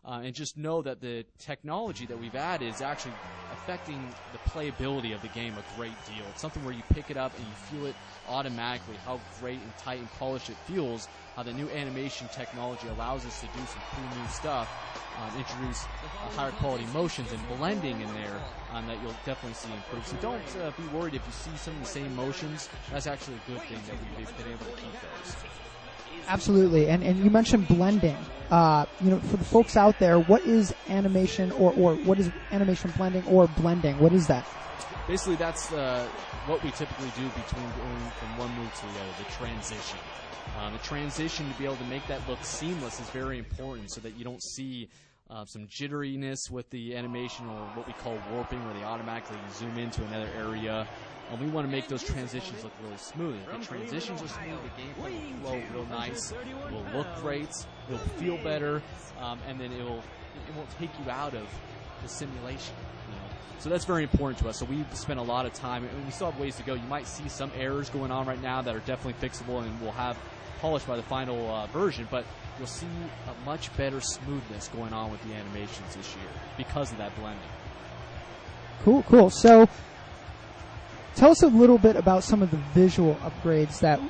and just know that the technology that we've added is actually affecting the playability of the game a great deal. It's something where you pick it up and you feel it automatically, how great and tight and polished it feels, how the new animation technology allows us to do some cool new stuff, introduce higher quality motions and blending in there that you'll definitely see improve. So don't be worried if you see some of the same motions. That's actually a good thing that we've been able to keep those. Absolutely, and you mentioned blending. For the folks out there, what is animation or what is animation blending or blending? What is that? Basically, that's what we typically do between going from one move to the other, the transition. The transition, to be able to make that look seamless, is very important so that you don't see some jitteriness with the animation, or what we call warping, where they automatically zoom into another area. And we want to make those transitions look really smooth. If the transitions are smooth, the gameplay will flow real nice, it will look great, it will feel better, and then it won't take you out of the simulation. So that's very important to us. So we've spent a lot of time, and we still have ways to go. You might see some errors going on right now that are definitely fixable and will have polished by the final version, but you'll see a much better smoothness going on with the animations this year because of that blending. Cool. So tell us a little bit about some of the visual upgrades that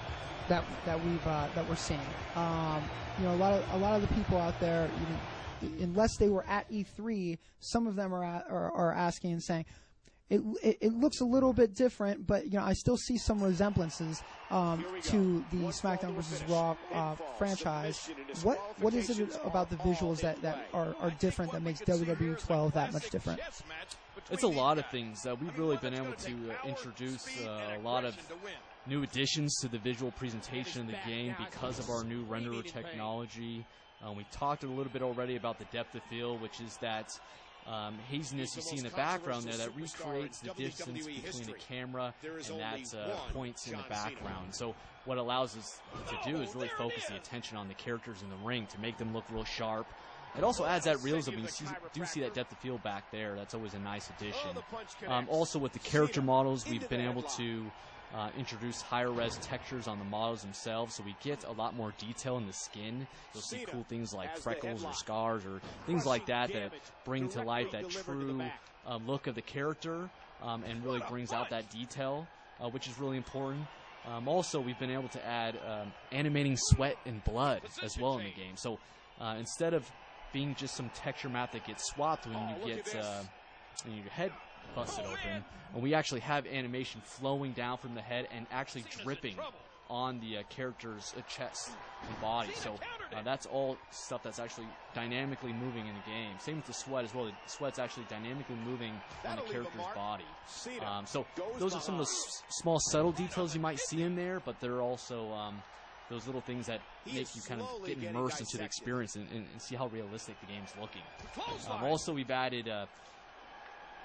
we're seeing. A lot of the people out there, unless they were at E3, some of them are asking and saying, it looks a little bit different, but I still see some resemblances to the SmackDown vs. Raw franchise. What is it about the visuals that are different that makes WWE 12 that much different? It's a lot of things. We've really been able to introduce a lot of new additions to the visual presentation of the game because of our new renderer technology. We talked a little bit already about the depth of field, which is that haziness you see in the background there that recreates the distance between the camera and that points in the background. So what allows us to do is really focus the attention on the characters in the ring to make them look real sharp. It also adds that realism. You do see that depth of field back there. That's always a nice addition. Also with the character models, we've been able to introduce higher res textures on the models themselves, so we get a lot more detail in the skin. You'll see cool things like freckles or scars or things like that bring to life that true look of the character and really brings out that detail, which is really important. Also, we've been able to add animating sweat and blood as well in the game. So instead of being just some texture map that gets swapped when you get your head busted open, and we actually have animation flowing down from the head and actually dripping on the character's chest and body. So that's all stuff that's actually dynamically moving in the game. Same with the sweat as well. The sweat's actually dynamically moving on the character's body. So those are some of those small subtle details you might see in there, but there are also those little things that make you kind of get immersed into the experience and see how realistic the game's looking. Also, we've added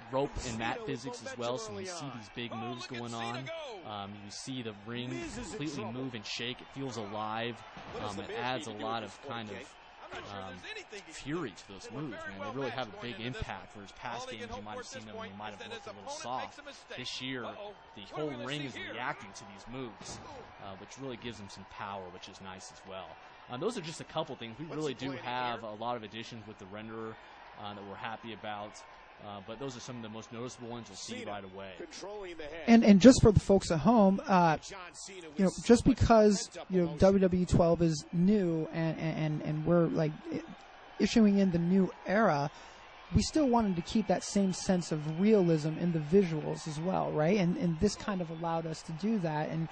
rope and mat physics as well, so when you see these big moves going on, you see the ring completely move and shake. It feels alive. It adds a lot of kind of fury to those moves, man. They really have a big impact. Whereas past games, you might have seen them and they might have looked a little soft. This year, the whole ring is reacting to these moves, which really gives them some power, which is nice as well. Those are just a couple things. We really do have a lot of additions with the renderer that we're happy about. But those are some of the most noticeable ones you'll see right away. And just for the folks at home, just because WWE 12 is new and we're like issuing in the new era, we still wanted to keep that same sense of realism in the visuals as well, right? And this kind of allowed us to do that, and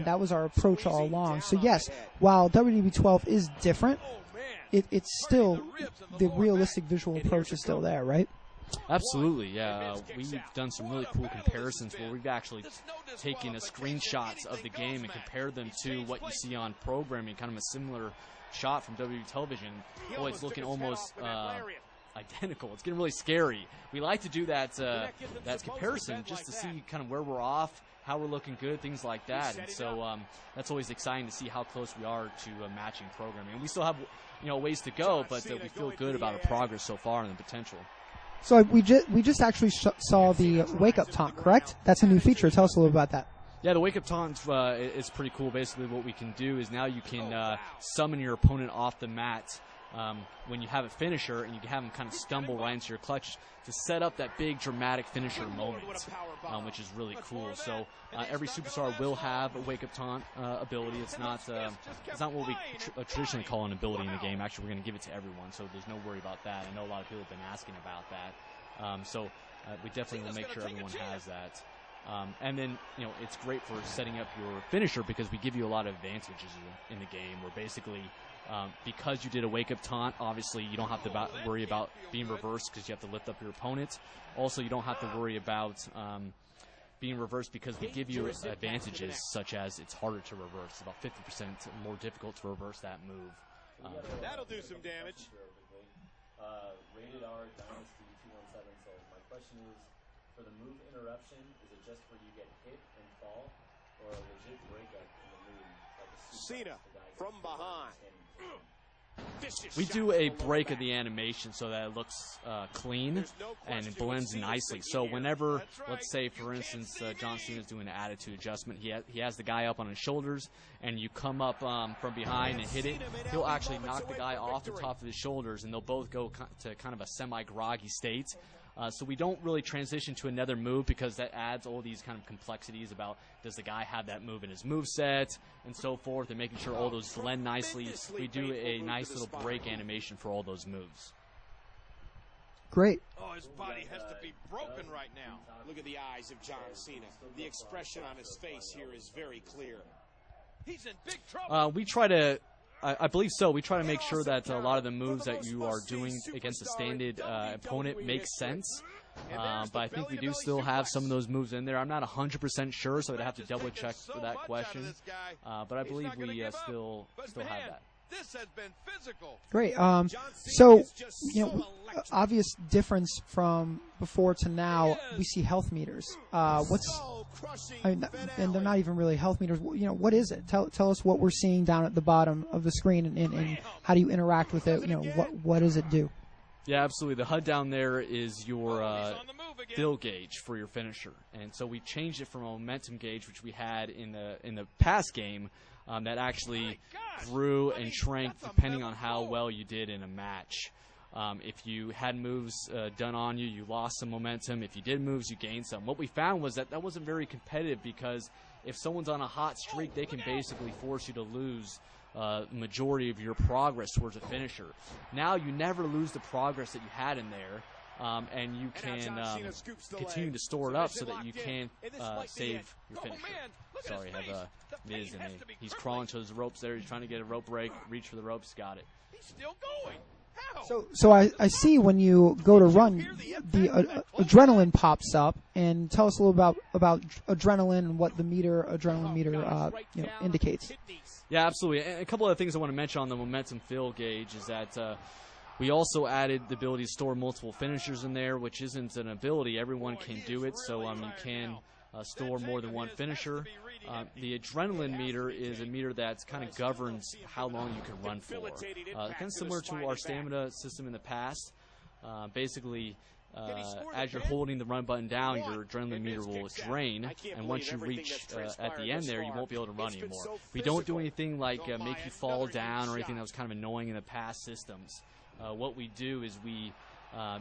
that was our approach all along. So yes, while WWE 12 is different, it's still the realistic visual approach is still there, right? Absolutely, yeah. We've done some really cool comparisons where we've actually taken screenshots of the game and compared them to what you see on programming, kind of a similar shot from WWE television. Boy, it's looking almost identical. It's getting really scary. We like to do that comparison just to see kind of where we're off, how we're looking good, things like that. And so that's always exciting to see how close we are to matching programming. And we still have ways to go, but we feel good about our progress so far and the potential. So we just actually saw the Wake Up Taunt, correct? That's a new feature. Tell us a little about that. Yeah, the Wake Up Taunt is pretty cool. Basically what we can do is now you can summon your opponent off the mat when you have a finisher and you have them kind of stumble right into your clutch to set up that big dramatic finisher moment, which is really cool. So every superstar will have a wake-up taunt ability. It's not what we traditionally call an ability in the game. Actually, we're going to give it to everyone, so there's no worry about that. I know a lot of people have been asking about that. So we definitely will make sure everyone has that. And then, it's great for setting up your finisher because we give you a lot of advantages in the game where basically because you did a wake-up taunt, obviously you don't have to worry about being reversed because you have to lift up your opponent. Also, you don't have to worry about being reversed because we give you advantages such as it's harder to reverse. It's about 50% more difficult to reverse that move. That'll do some damage. Rated R Dynasty 217 says, my question is, for the move interruption, is it just where you get hit and fall, or a legit breakup in the move? Like Cena from behind. We do a break of the animation so that it looks clean and it blends nicely. So whenever, let's say, for instance, John Cena is doing an attitude adjustment, he has the guy up on his shoulders, and you come up from behind and hit it, he'll actually knock the guy off the top of his shoulders, and they'll both go to kind of a semi-groggy state. So we don't really transition to another move because that adds all these kind of complexities about does the guy have that move in his moveset and so forth, and making sure all those blend nicely. We do a nice little break animation for all those moves. Great. Oh, his body has to be broken right now. Look at the eyes of John Cena. The expression on his face here is very clear. He's in big trouble. We try to... I believe so. We try to make sure that a lot of the moves that you are doing against a standard opponent make sense. But I think we do still have some of those moves in there. I'm not 100% sure, so I'd have to double check for that question. But I believe we still have that. This has been physical. Great. So, obvious difference from before to now, we see health meters. And they're not even really health meters. What is it? Tell us what we're seeing down at the bottom of the screen and how do you interact with it? What does it do? Yeah, absolutely. The HUD down there is your fill gauge for your finisher. And so we changed it from a momentum gauge, which we had in the past game, that actually grew and shrank depending on how well you did in a match. If you had moves done on you, you lost some momentum. If you did moves, you gained some. What we found was that wasn't very competitive because if someone's on a hot streak, they can basically force you to lose majority of your progress towards a finisher. Now you never lose the progress that you had in there. And you can continue to store it up so that you can save your finisher. Sorry, I have Miz in me. He's crawling to his ropes there. He's trying to get a rope break. Reach for the ropes. Got it. He's still going. So I see when you go to run, the adrenaline pops up, and tell us a little about adrenaline and what the adrenaline meter indicates. Yeah, absolutely. And a couple of things I want to mention on the momentum fill gauge is that we also added the ability to store multiple finishers in there, which isn't an ability. Everyone can do it, so you can store more than one finisher. The adrenaline meter is a meter that kind of governs how long you can run for. Kind of similar to our stamina system in the past. Basically, as you're holding the run button down, your adrenaline meter will drain, and once you reach at the end there, you won't be able to run anymore. We don't do anything like make you fall down or anything that was kind of annoying in the past systems. What we do is we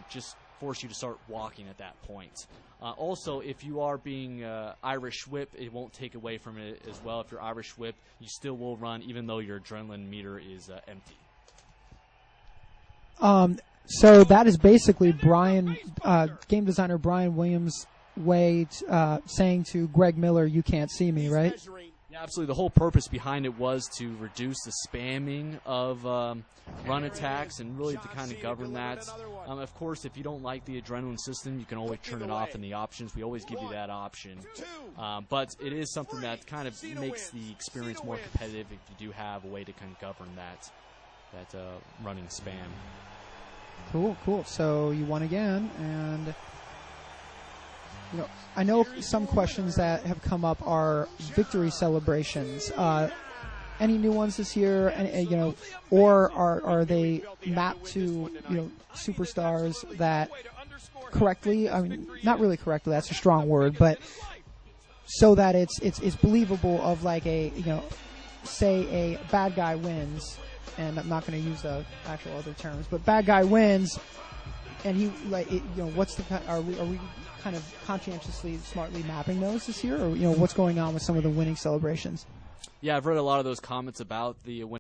just force you to start walking at that point. Also, if you are being Irish whip, it won't take away from it as well. If you're Irish whip, you still will run even though your adrenaline meter is empty. So that is basically game designer Brian Williams' way saying to Greg Miller, "You can't see me," right? Yeah, absolutely. The whole purpose behind it was to reduce the spamming of run attacks and really to kind of govern that. Of course, if you don't like the adrenaline system, you can always turn it off in the options. We always give you that option. But it is something that kind of makes the experience more competitive if you do have a way to kind of govern that running spam. Cool. So you won again, and I know some questions that have come up are victory celebrations. Any new ones this year? And, or are they mapped to superstars that correctly? I mean, not really correctly. That's a strong word, but so that it's believable. Of like say a bad guy wins. and I'm not going to use the actual other terms, but bad guy wins, and he what's the are we kind of conscientiously, smartly mapping those this year, or what's going on with some of the winning celebrations? Yeah, I've read a lot of those comments about the